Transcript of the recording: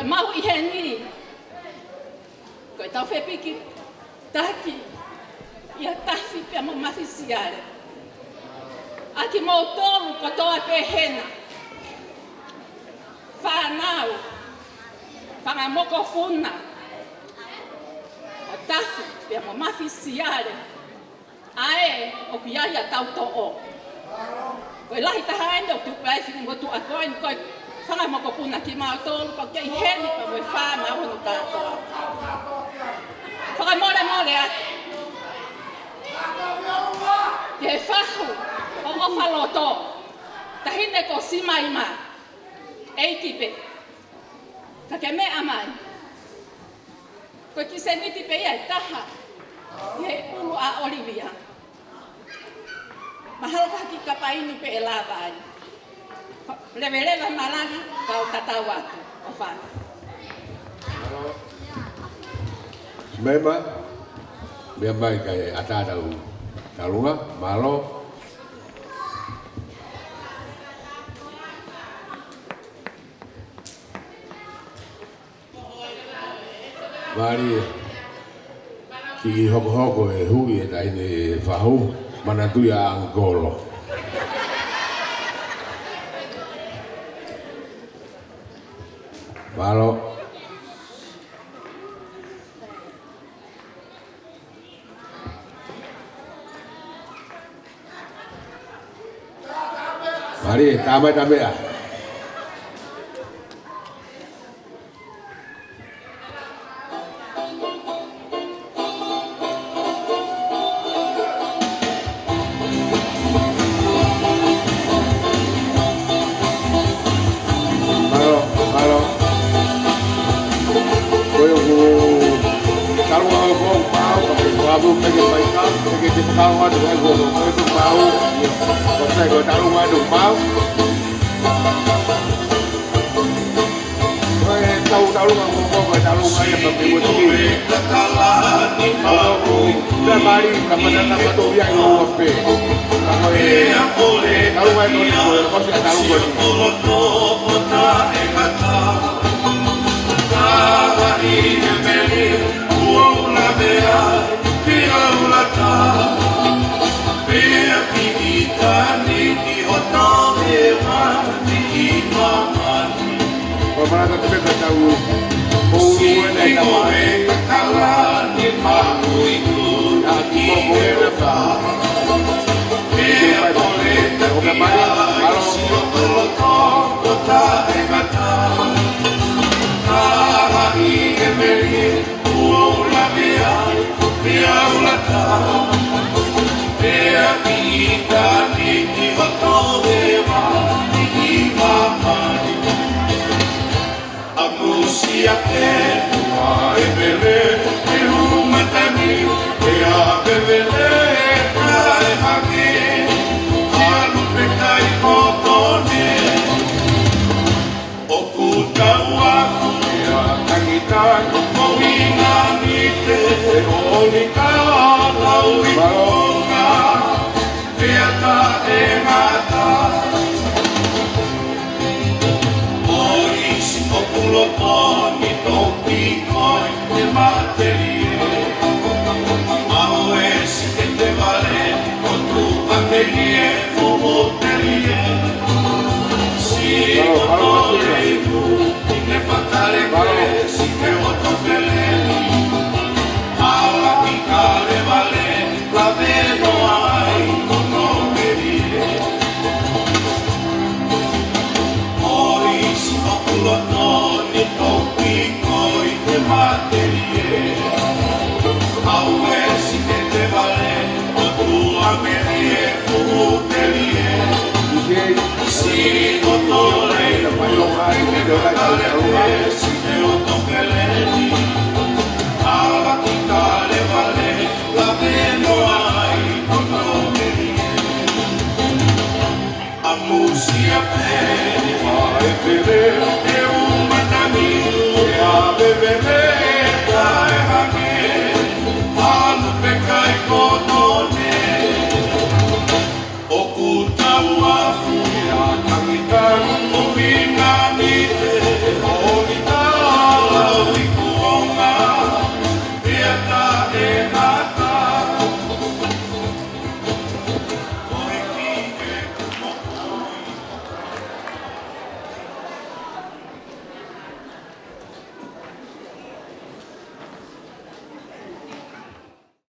Koe mau I he ni. Koe tau whepiki taki. Ia tafi pia mo mawhisiare. Aki mo tolu ko toa pehena. Whanau. Whangamoko huna. O tafi pia mo mawhisiare. Ae o piaia tau to'o. Koe lahi taha ende o tupu ai whini mo tu a koe ni koe whangamoko huna ki mao tolu pa kei heni pa moe whanau honu tātoa. Whakamore more atu. Ke he whahu o whaloto. Tahine ko simaima. Eitipe. Ka ke mea mai. Koe ki se nitipe ia e taha. He ulu a Olivia. Mahalo haki ka painu pe e lava ai. Leveleva malangi ka o tatau atu. O whana. Mema, mea mai kai atatau talunga, malo. Mari, ki hoko e hui e taine whahu, mana tuia angkolo. Malo. Mari, tama ya. Música,